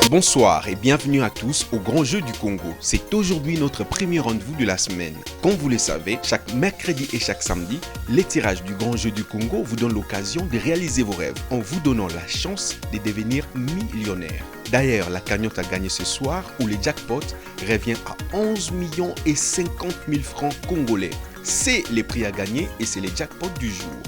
Bonsoir et bienvenue à tous au Grand Jeu du Congo. C'est aujourd'hui notre premier rendez-vous de la semaine. Comme vous le savez, chaque mercredi et chaque samedi, les tirages du Grand Jeu du Congo vous donnent l'occasion de réaliser vos rêves en vous donnant la chance de devenir millionnaire. D'ailleurs, la cagnotte à gagner ce soir où le jackpot revient à 11 millions et 50 000 francs congolais. C'est les prix à gagner et c'est les jackpots du jour.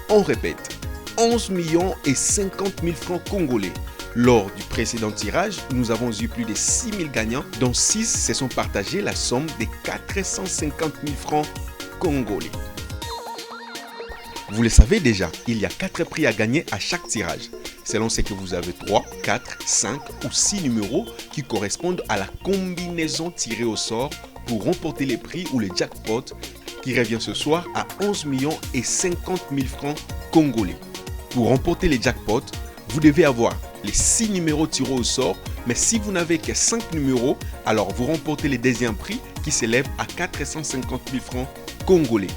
On répète, 11 millions et 50 000 francs congolais. Lors du précédent tirage, nous avons eu plus de 6 000 gagnants, dont 6 se sont partagés la somme de 450 000 francs congolais. Vous le savez déjà, il y a 4 prix à gagner à chaque tirage. Selon ce que vous avez 3, 4, 5 ou 6 numéros qui correspondent à la combinaison tirée au sort pour remporter les prix ou le jackpot qui revient ce soir à 11 millions et 50 000 francs congolais. Pour remporter les jackpots, vous devez avoir les 6 numéros tirés au sort, mais si vous n'avez que 5 numéros, alors vous remportez le deuxième prix qui s'élève à 450 000 francs congolais.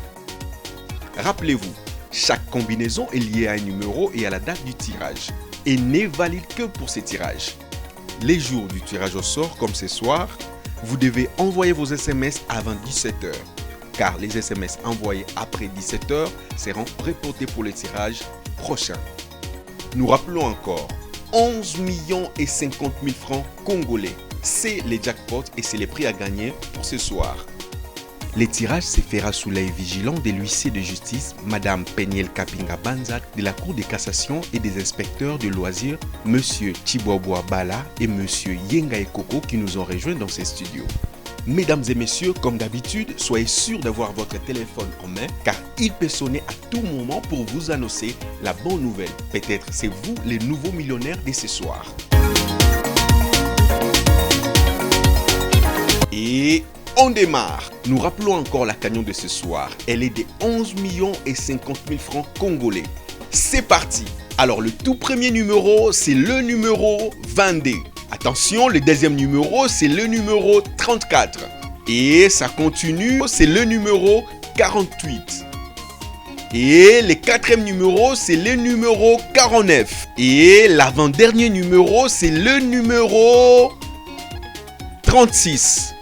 Rappelez-vous, chaque combinaison est liée à un numéro et à la date du tirage et n'est valide que pour ces tirages. Les jours du tirage au sort, comme ce soir, vous devez envoyer vos SMS avant 17h, car les SMS envoyés après 17h seront reportés pour le tirage prochain. Nous rappelons encore, 11 millions et 50 000 francs congolais. C'est les jackpots et c'est les prix à gagner pour ce soir. Le tirage se fera sous l'œil vigilant de l'huissier de justice, Madame Peniel Kapinga Banzak, de la Cour de cassation et des inspecteurs de loisirs, Monsieur Chibwabwa Bala et Monsieur Yenga Ekoko qui nous ont rejoints dans ces studios. Mesdames et messieurs, comme d'habitude, soyez sûrs d'avoir votre téléphone en main car il peut sonner à tout moment pour vous annoncer la bonne nouvelle. Peut-être c'est vous les nouveaux millionnaires de ce soir. Et on démarre. Nous rappelons encore la cagnotte de ce soir. Elle est de 11 millions et 50 000 francs congolais. C'est parti. Alors le tout premier numéro, c'est le numéro 22. Attention, le deuxième numéro, c'est le numéro 34. Et ça continue, c'est le numéro 48. Et le quatrième numéro, c'est le numéro 49. Et l'avant-dernier numéro, c'est le numéro 36.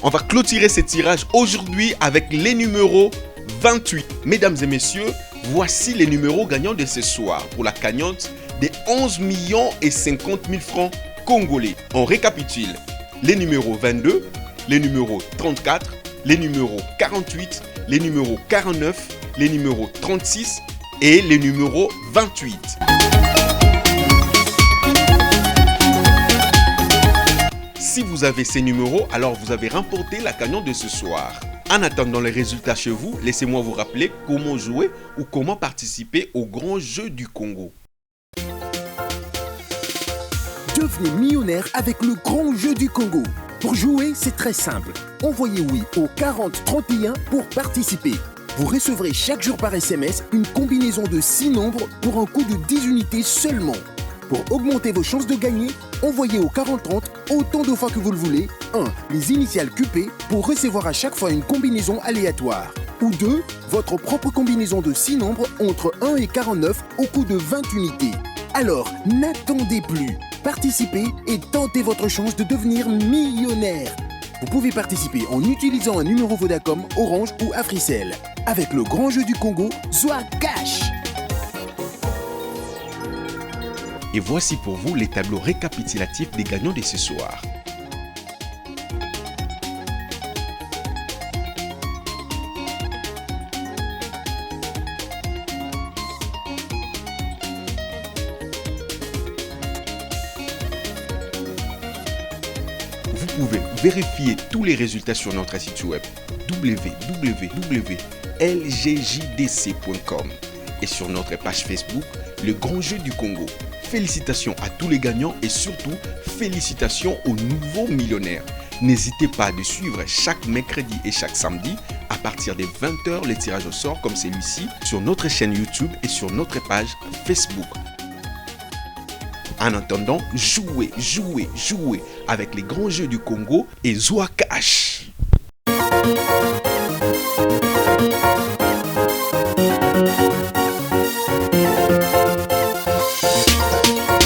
On va clôturer ce tirage aujourd'hui avec les numéros 28. Mesdames et messieurs, voici les numéros gagnants de ce soir pour la cagnotte des 11 millions et 50 000 francs congolais. On récapitule les numéros 22, les numéros 34, les numéros 48, les numéros 49, les numéros 36 et les numéros 28. Si vous avez ces numéros, alors vous avez remporté la cagnotte de ce soir. En attendant les résultats chez vous, laissez-moi vous rappeler comment jouer ou comment participer au Grand Jeu du Congo. Devenez millionnaire avec le Grand Jeu du Congo. Pour jouer, c'est très simple. Envoyez oui au 40 31 pour participer. Vous recevrez chaque jour par SMS une combinaison de 6 nombres pour un coût de 10 unités seulement. Pour augmenter vos chances de gagner, envoyez au 40 30 autant de fois que vous le voulez. 1. Les initiales QP pour recevoir à chaque fois une combinaison aléatoire. Ou 2. Votre propre combinaison de 6 nombres entre 1 et 49 au coût de 20 unités. Alors, n'attendez plus. Participez et tentez votre chance de devenir millionnaire. Vous pouvez participer en utilisant un numéro Vodacom, Orange ou Africell. Avec le Grand Jeu du Congo, Zoa Cash. Et voici pour vous les tableaux récapitulatifs des gagnants de ce soir. Vous pouvez vérifier tous les résultats sur notre site web www.lgjdc.com et sur notre page Facebook Le Grand Jeu du Congo. Félicitations à tous les gagnants et surtout félicitations aux nouveaux millionnaires. N'hésitez pas de suivre chaque mercredi et chaque samedi à partir des 20h les tirages au sort comme celui-ci sur notre chaîne YouTube et sur notre page Facebook. En attendant, jouez avec les grands jeux du Congo et Zoa Cash.